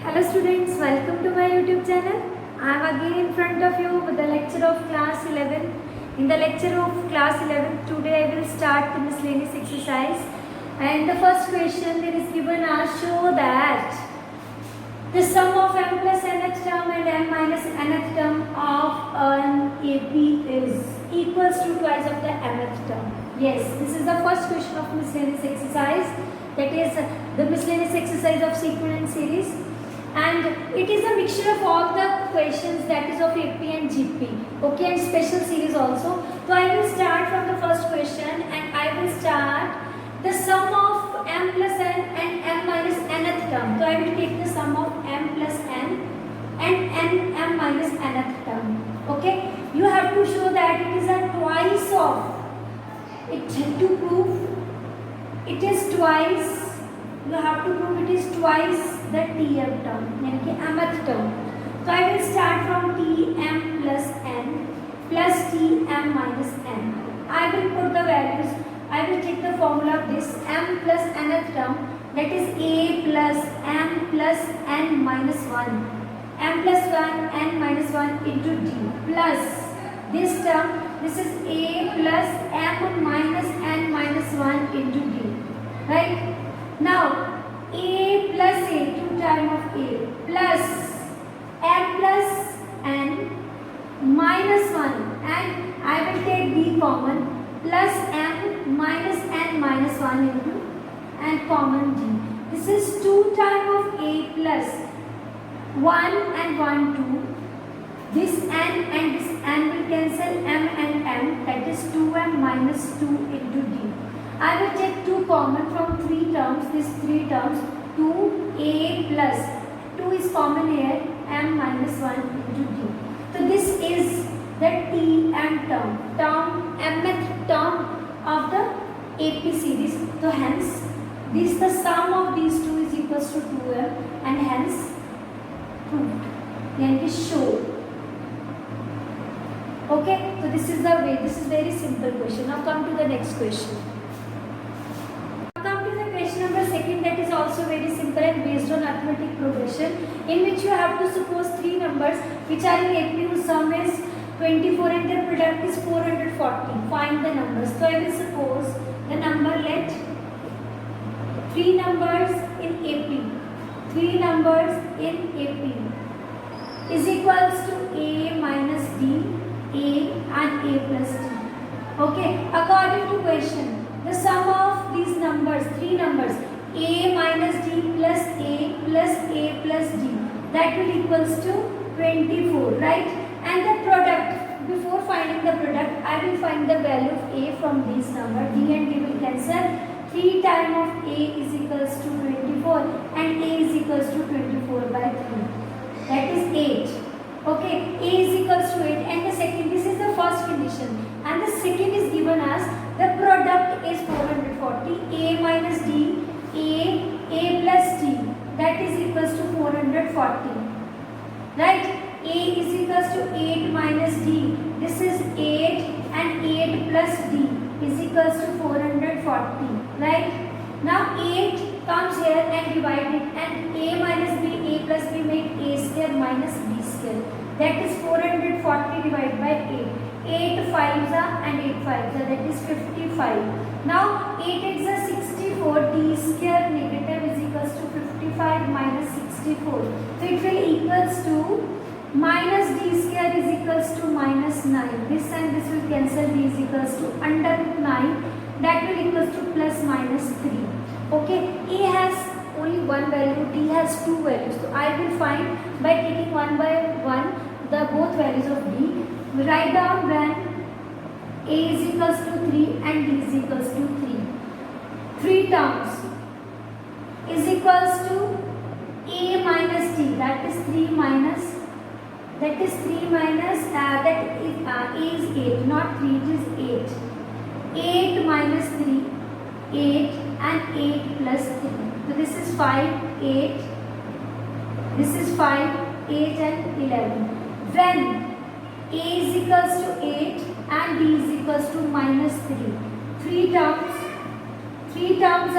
Hello students, welcome to my YouTube channel. I am again in front of you with the lecture of class 11. In the lecture of class 11, today I will start the miscellaneous exercise. And the first question there is given as show that the sum of m plus nth term and m minus nth term of an AP is equals to twice of the mth term. Yes, this is the first question of miscellaneous exercise. That is the miscellaneous exercise of sequence and series. And it is a mixture of all the questions, that is of AP and GP, okay, and special series also. So I will start from the first question, and I will start the sum of m plus n and m minus nth term. So I will take the sum of m plus n and m minus nth term. Okay, you have to show that it is a twice of it. To prove it is twice, you have to prove it is twice the tm term, यानी कि mth term. So I will start from tm plus n plus tm minus n. I will put the values. I will take the formula of this m plus nth term, that is a plus m plus n minus 1, m plus 1 n minus 1 into d, plus this term, this is a plus m minus n minus 1 into d, right? Now a plus a, 2 times of a, plus m plus n minus 1, and I will take b common, plus m minus n minus 1 into and common d. This is 2 times of a plus 1 and 1 2. This n and this n will cancel, m and m, that is 2m minus 2 into d. I will take 2 common from 3 terms, these 3 terms, 2a plus 2 is common here, m minus 1 into d. So this is the tm term, mth term of the AP series. So hence this, the sum of these two is equals to 2m, and hence proved, yani show. Okay, so this is the way. This is very simple question. Now come to the next question. That is also very simple and based on arithmetic progression, in which you have to suppose 3 numbers which are in AP whose sum is 24 and their product is 440. Find the numbers. So I will suppose the number, let 3 numbers in AP, 3 numbers in AP is equals to a minus d, a and a plus d. Okay, according to question, the sum of these numbers, 3 numbers, a minus d plus a plus d, that will equals to 24, right? And the product, before finding the product, I will find the value of a from these numbers. D and d will cancel. 3 times of a is equals to 24 and a is equals to 24 by 3, that is 8. Okay, a is equals to 8, and the second, this is the first condition, and the second is given as the product is 440, a minus d, a plus d, that is equals to 440, right? A is equals to 8 minus d, this is 8, and 8 plus d is equals to 440, right? Now 8 comes here and divide it, and a minus b, a plus b make a square minus b square, that is 440 divided by 8. 8 5s are and 8 5s are, that is 55. Now 8 is a 64, d square negative is equals to 55 minus 64. So it will equals to minus d square is equals to minus 9. This and this will cancel, d is equals to under 9, that will equals to plus minus 3. Okay, a has only one value, d has 2 values. So I will find by taking one by one the both values of d. Write down when a is equals to 3 and d is equals to 3. 3 terms is equals to a minus d, that is 3 minus, that is 3 minus, that is a is 8, not 3, it is 8. 8 minus 3, 8 and 8 plus 3. So this is 5, 8, this is 5, 8 and 11. When a is equals to 8 and d is equals to minus 3. 3 terms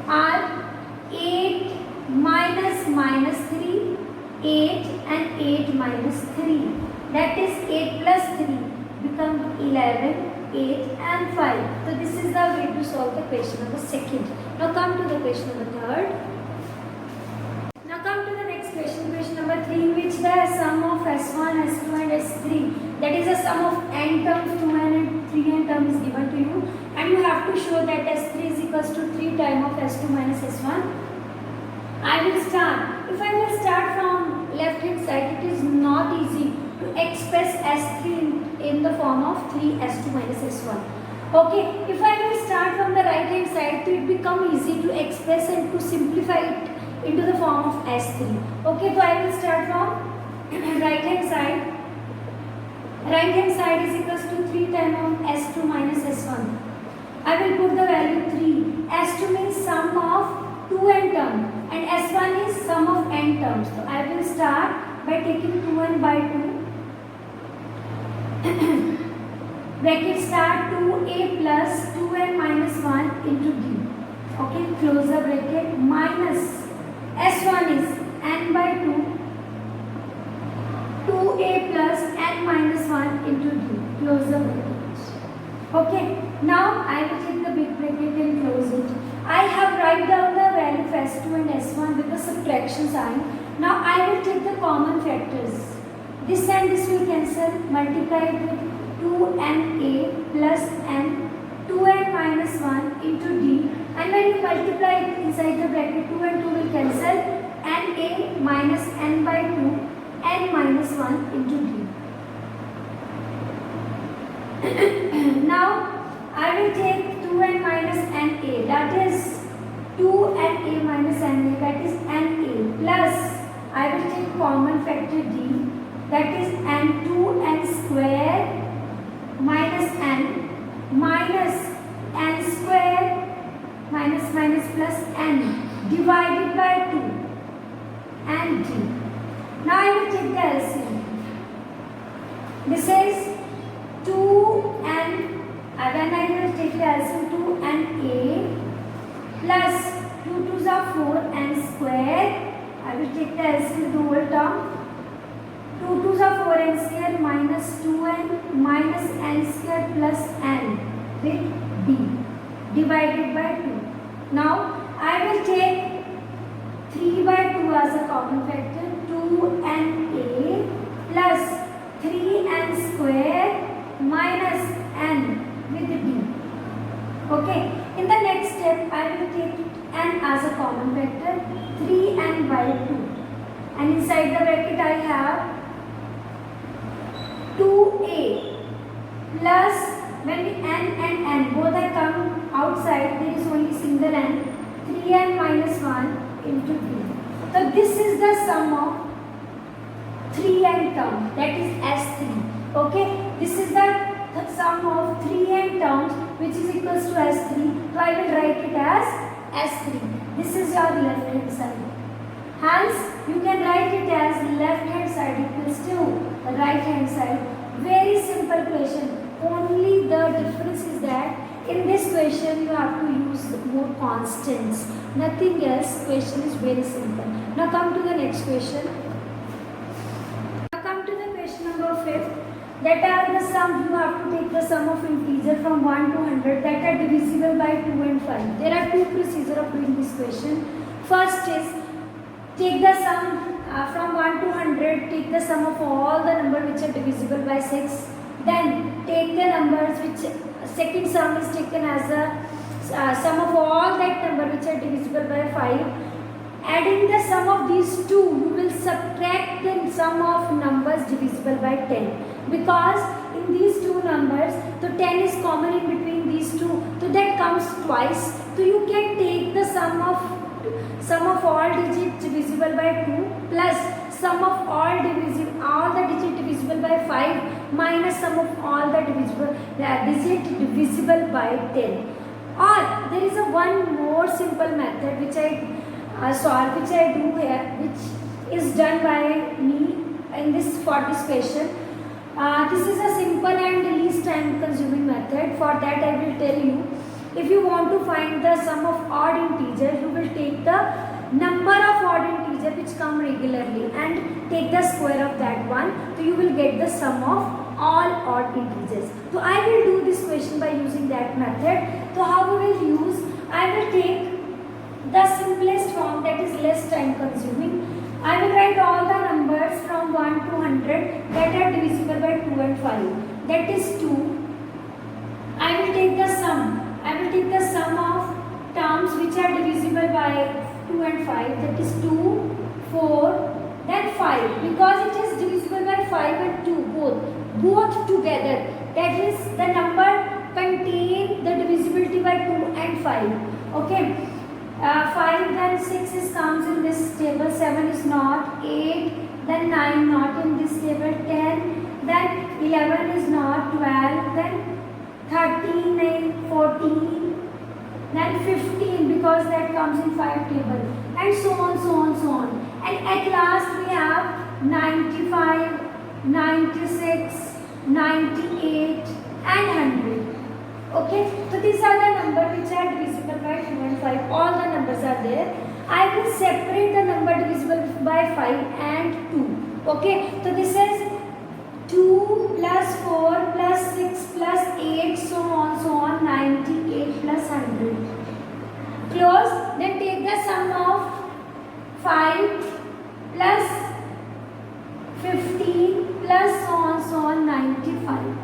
are 8 minus minus 3, 8 and 8 minus 3. That is 8 plus 3 become 11, 8 and 5. So this is the way to solve the question number second. Now come to the question number third. Now come to the next question, question number 3, in which the sum of S1, S2 and S3, that is the sum of n terms, 2n and 3n term is given to you, and you have to show that S3 is equals to 3 times of S2 minus S1. I will start. If I will start from left hand side, it is not easy to express S3 in the form of 3S2 minus S1. Okay, if I will start from the right hand side, so it become easy to express and to simplify it into the form of S3. Okay, so I will start from right hand side. Right hand side is equals to 3 times of S2 minus S1. I will put the value 3. S2 means sum of 2n term and S1 is sum of n terms. So I will start by taking 2n by 2. Bracket start 2a plus 2n minus 1 into d. Okay, close the bracket. Minus S1 is n by 2, 2a plus n minus 1 into d. Close the bracket. Okay, now I will take the big bracket and close it. I have write down the value of S2 and S1 with the subtraction sign. Now I will take the common factors. This and this will cancel, multiply it with 2na plus n, 2n minus 1 into d, and when you multiply it inside the bracket, 2 and 2 will cancel, na minus n by 2, n minus 1 into d. Now I will take 2n minus na, that is 2na minus na, that is na, plus I will take common factor d, that is n2n square minus n minus n square minus minus plus n divided by 2 and d. Now I will take the LCM. This is 2n, when I will take the LCM, 2na plus 2 2s are 4 n square. I will take the LCM, the whole term. 2 2s are 4 n square minus 2n minus n square plus n with d divided by 2. Now I will take 3 by 2 as a common factor. 2na plus 3n square minus n with d. Okay, in the next step I will take n as a common factor, 3n by 2, and inside the bracket I have 2a plus, when n and n both are come outside, there is only single n, 3n minus 1 into d. So this is the sum of 3n term, that is S3. Okay, this is the sum of 3n terms which is equals to S3. So I will write it as S3. This is your left hand side. Hence, you can write it as left hand side equals to right hand side. Very simple question. Only the difference is that in this question you have to use more constants. Nothing else. Question is very simple. Now come to the next question. Now come to the question number 5. That are the sum, you have to take the sum of integer from 1 to 100 that are divisible by 2 and 5. There are two procedures of doing this question. First is take the sum from 1 to 100, take the sum of all the numbers which are divisible by 6. Then take the numbers which, second sum is taken as a sum of all that number which are divisible by 5. Adding the sum of these two, you will subtract the sum of numbers divisible by 10. Because in these two numbers, the 10 is common in between these two, so that comes twice. So you can take the sum of all digits divisible by 2 plus sum of all the digit divisible by 5 minus sum of all the digit divisible by 10. Or there is a one more simple method which I solve, which I do here, which is done by me in this for this question. This is a simple and least time consuming method. For that I will tell you, if you want to find the sum of odd integer, you will take the number of odd integer that which come regularly and take the square of that one, so you will get the sum of all odd integers. So I will do this question by using that method. So how we will use, I will take the simplest form, that is less time consuming. I will write all the numbers from 1 to 100 that are divisible by 2 and 5. That is 2. I will take the sum. I will take the sum of terms which are divisible by 2 and 5. That is 2, 4, then 5. Because it is divisible by 5 and 2 both together. That is the number contain the divisibility by 2 and 5. Okay. 5, then 6 is comes in this table, 7 is not, 8, then 9 not in this table, 10, then 11 is not, 12, then 13, then 14, then 15 because that comes in 5 table, and so on, so on, so on. And at last we have 95, 96, 98 and 100. Okay, so these are the numbers which are divisible by 2 and 5. All the numbers are there. I will separate the number divisible by 5 and 2. Okay, so this is 2 plus 4 plus 6 plus 8, so on, 98 plus 100. Close, then take the sum of 5 plus 15 plus so on, 95.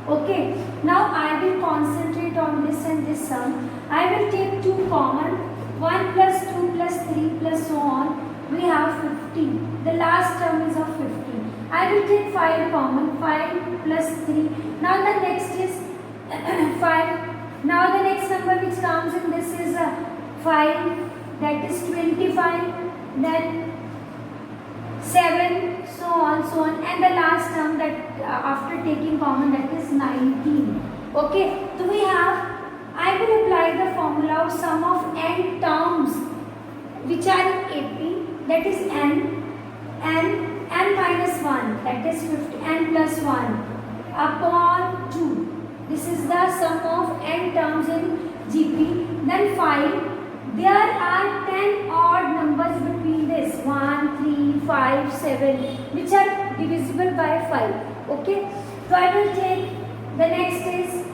Okay, now I will concentrate on this and this sum. I will take 2 common, 1 plus 2 plus 3 plus so on, we have 15. The last term is of 15. I will take 5 common, 5 plus 3. Now the next is 5. Now the next number which comes in this is 5, that is 25, then 7, so on, and the last term that after taking common, that is 19. Okay, so we have, I will apply the formula of sum of n terms which are in AP, that is n minus 1, that is 50, n plus 1 upon 2. This is the sum of n terms in GP. Then 5. There are 10 odd numbers between this 1, 3, 5, 7 which are divisible by 5. Okay, so I will take the next is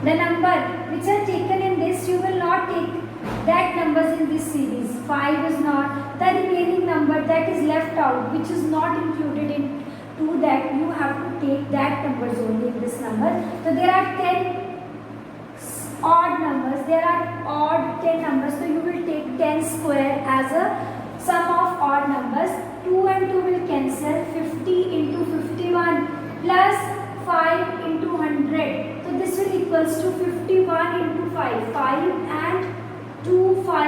the number which are taken in this. You will not take that numbers in this series. 5 is not, the remaining number that is left out which is not included in to that, you have to take that numbers only in this number. So there are 10 odd numbers, there are odd 10 numbers, so you will take 10 square as a sum of odd numbers. 2 and 2 will cancel, 50 into 51 plus 5 into 100, so this will equals to 51 into 5, 5 and 2, 50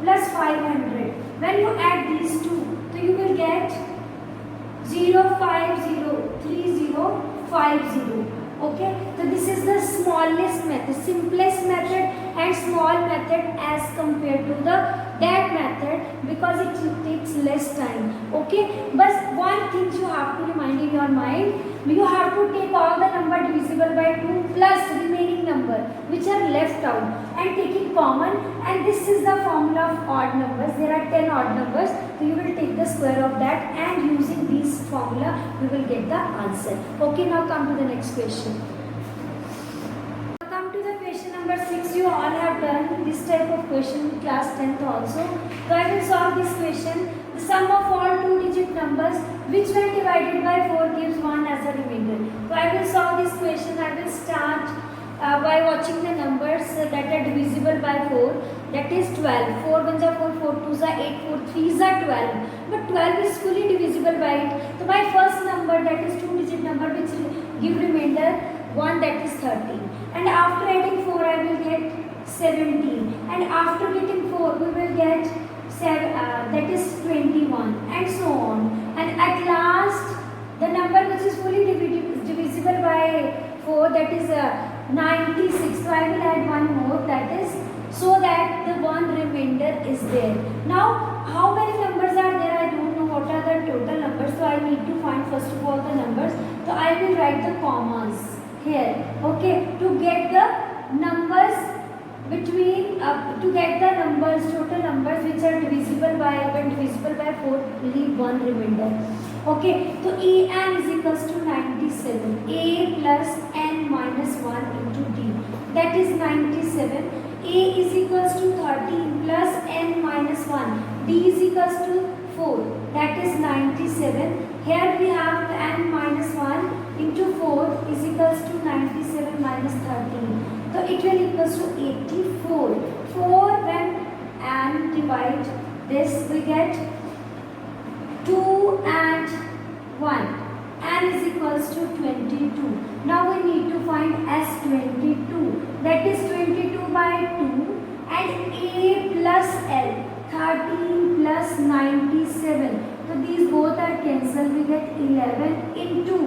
plus 500. When you add these two, so you will get 0503050. Okay, so this is the smallest method, simplest method and small method as compared to the that method because it takes less time. Okay, but one thing you have to remind in your mind, you have to take all the number divisible by 2 plus remaining number which are left out and take it common, and this is the formula of odd numbers. There are 10 odd numbers, so you will take the square of that and using this formula you will get the answer. Okay, now come to the next question. Come to the question number 6. You all have done this type of question in class 10th also. So I will solve this question. The sum of all 2-digit numbers which when divided by 4 gives 1 as a remainder. So I will solve this question. I will start by watching the numbers that are divisible by 4. That is 12. 4 1s are 4, 4 2s are 8, 4 3s are 12. But 12 is fully divisible by it. So my first number, that is 2-digit number which give remainder 1, that is 13. And after adding 4 I will get 17. And after getting 4 we will get 7, that is 21, and so on. And at last the number which is fully divisible by 4, that is 96. So I will add one more, that is so that the one remainder is there. Now how many numbers are there? I don't know what are the total numbers, so I need to find first of all the numbers. So I will write the commas here, okay, to get the numbers between to get the total numbers which are divisible by, when divisible by 4, leave one remainder. Okay, so an is equals to 97. A plus n minus 1 into d, that is 97. A is equals to 13 plus n minus 1. D is equals to 4. That is 97. Here we have n minus 1 into 4 is equals to 97 minus 13. So it will equals to 84. 4 when n divide this, we get 2 and 1. N is equals to 22. Now we need to find S22. That is 22 by 2 and A plus L. 13 plus 97. So these both are cancelled. We get 11 into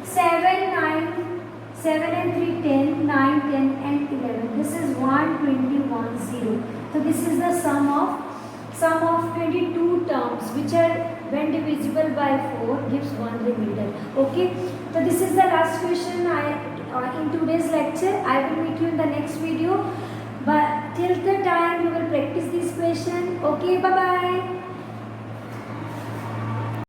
7, 9, 7 and 3, 10, 9, 10 and 11. This is 121, 0. So this is the sum of 22 terms which are when divisible by 4 gives one remainder. Okay, so this is the last question in today's lecture. I will meet you in the next video, but till the time you will practice this question. Okay, bye bye.